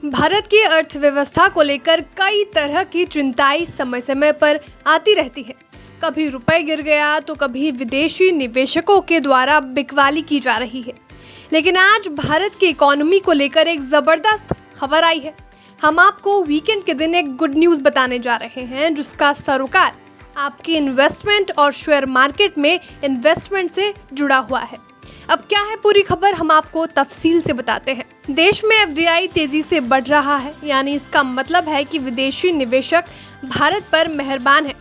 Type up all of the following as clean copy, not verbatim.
भारत की अर्थव्यवस्था को लेकर कई तरह की चिंताएं समय समय पर आती रहती है। कभी रुपए गिर गया तो कभी विदेशी निवेशकों के द्वारा बिकवाली की जा रही है। लेकिन आज भारत की इकोनॉमी को लेकर एक जबरदस्त खबर आई है। हम आपको वीकेंड के दिन एक गुड न्यूज़ बताने जा रहे हैं, जिसका सरोकार आपकी इन्वेस्टमेंट और शेयर मार्केट में इन्वेस्टमेंट से जुड़ा हुआ है। अब क्या है पूरी खबर, हम आपको तफसील से बताते हैं। देश में एफडीआई तेजी से बढ़ रहा है, यानी इसका मतलब है कि विदेशी निवेशक भारत पर मेहरबान है।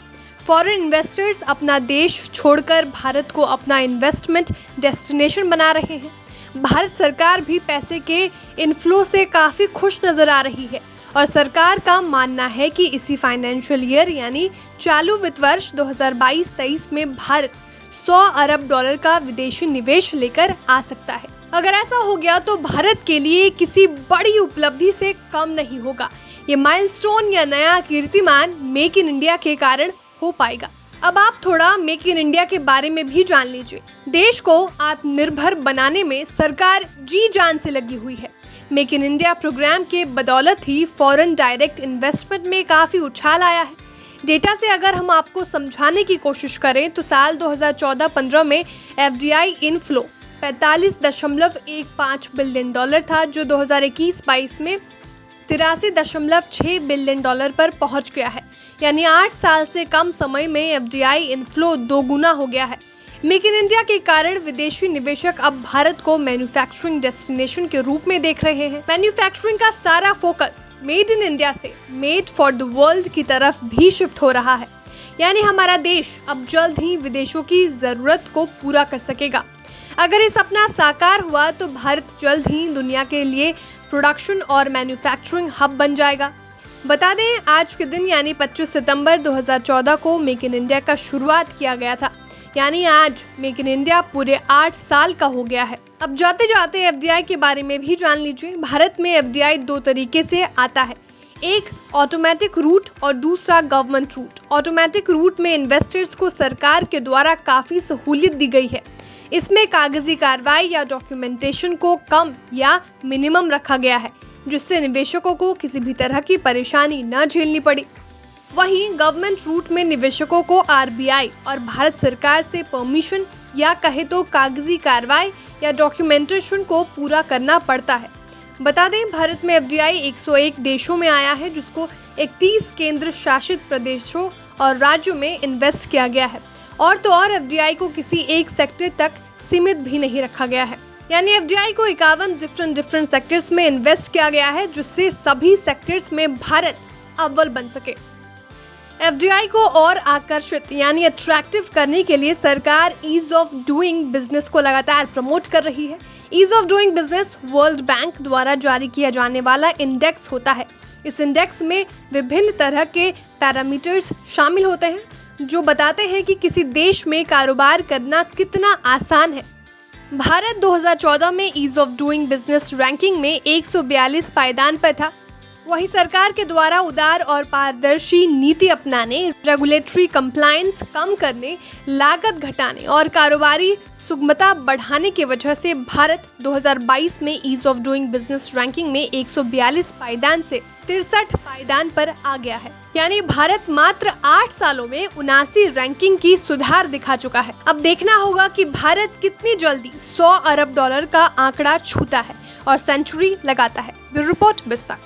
फॉरेन इन्वेस्टर्स अपना देश छोड़कर भारत को अपना इन्वेस्टमेंट डेस्टिनेशन बना रहे हैं। भारत सरकार भी पैसे के इनफ्लो से काफ़ी खुश नज़र आ रही है और सरकार का मानना है कि इसी फाइनेंशियल ईयर यानी चालू वित्त वर्ष 2022-23 में भारत 100 अरब डॉलर का विदेशी निवेश लेकर आ सकता है। अगर ऐसा हो गया तो भारत के लिए किसी बड़ी उपलब्धि से कम नहीं होगा। ये माइलस्टोन या नया कीर्तिमान मेक इन इंडिया के कारण हो पाएगा। अब आप थोड़ा मेक इन इंडिया के बारे में भी जान लीजिए। देश को आत्मनिर्भर बनाने में सरकार जी जान से लगी हुई है। मेक इन इंडिया प्रोग्राम के बदौलत ही फॉरेन डायरेक्ट इन्वेस्टमेंट में काफ़ी उछाल आया है। डेटा से अगर हम आपको समझाने की कोशिश करें तो साल 2014-15 में एफडीआई इनफ्लो 45.15 बिलियन डॉलर था, जो 2021-22 में 83.6 बिलियन डॉलर पर पहुंच गया है। यानी 8 साल से कम समय में एफडीआई इनफ्लो दोगुना हो गया है। मेक इन इंडिया के कारण विदेशी निवेशक अब भारत को मैन्युफैक्चरिंग डेस्टिनेशन के रूप में देख रहे हैं। मैन्युफैक्चरिंग का सारा फोकस मेड इन इंडिया से मेड फॉर द वर्ल्ड की तरफ भी शिफ्ट हो रहा है। यानी हमारा देश अब जल्द ही विदेशों की जरूरत को पूरा कर सकेगा। अगर ये सपना साकार हुआ तो भारत जल्द ही दुनिया के लिए प्रोडक्शन और मैन्युफैक्चरिंग हब बन जाएगा। बता दें, आज के दिन यानी 25 सितंबर 2014 को मेक इन इंडिया का शुरुआत किया गया था। यानी आज मेक इन इंडिया पूरे 8 साल का हो गया है। अब जाते जाते एफडीआई के बारे में भी जान लीजिए। भारत में एफडीआई 2 तरीके से आता है, एक ऑटोमेटिक रूट और दूसरा गवर्नमेंट रूट। ऑटोमेटिक रूट में इन्वेस्टर्स को सरकार के द्वारा काफ़ी सहूलियत दी गई है। इसमें कागजी कार्रवाई या डॉक्यूमेंटेशन को कम या मिनिमम रखा गया है, जिससे निवेशकों को किसी भी तरह की परेशानी न झेलनी पड़ी। वहीं गवर्नमेंट रूट में निवेशकों को आरबीआई और भारत सरकार से परमिशन या कहे तो कागजी कार्रवाई या डॉक्यूमेंटेशन को पूरा करना पड़ता है। बता दें, भारत में एफडीआई 101 देशों में आया है, जिसको 31 केंद्र शासित प्रदेशों और राज्यों में इन्वेस्ट किया गया है। और तो और एफडीआई को किसी एक सेक्टर तक सीमित भी नहीं रखा गया है। यानी एफडीआई को 51 डिफरेंट सेक्टर्स में इन्वेस्ट किया गया है, जिससे सभी सेक्टर्स में भारत अव्वल बन सके। एफडीआई को और आकर्षित यानी अट्रैक्टिव करने के लिए सरकार ईज ऑफ डूइंग बिजनेस को लगातार प्रमोट कर रही है। Ease of doing business World Bank द्वारा जारी किया जाने वाला इंडेक्स होता है। इस इंडेक्स में विभिन्न तरह के पैरामीटर्स शामिल होते हैं, जो बताते हैं कि किसी देश में कारोबार करना कितना आसान है। भारत 2014 में ease of doing business ranking में 142 पायदान पर था। वहीं सरकार के द्वारा उदार और पारदर्शी नीति अपनाने, रेगुलेटरी कंप्लायंस कम करने, लागत घटाने और कारोबारी सुगमता बढ़ाने की वजह से भारत 2022 में ease of doing business ranking में 142 पायदान से 63 पायदान पर आ गया है। यानी भारत मात्र 8 सालों में 79 रैंकिंग की सुधार दिखा चुका है। अब देखना होगा कि भारत कितनी जल्दी 100 अरब डॉलर का आंकड़ा छूता है और सेंचुरी लगाता है। Bureau report, बिस्तक।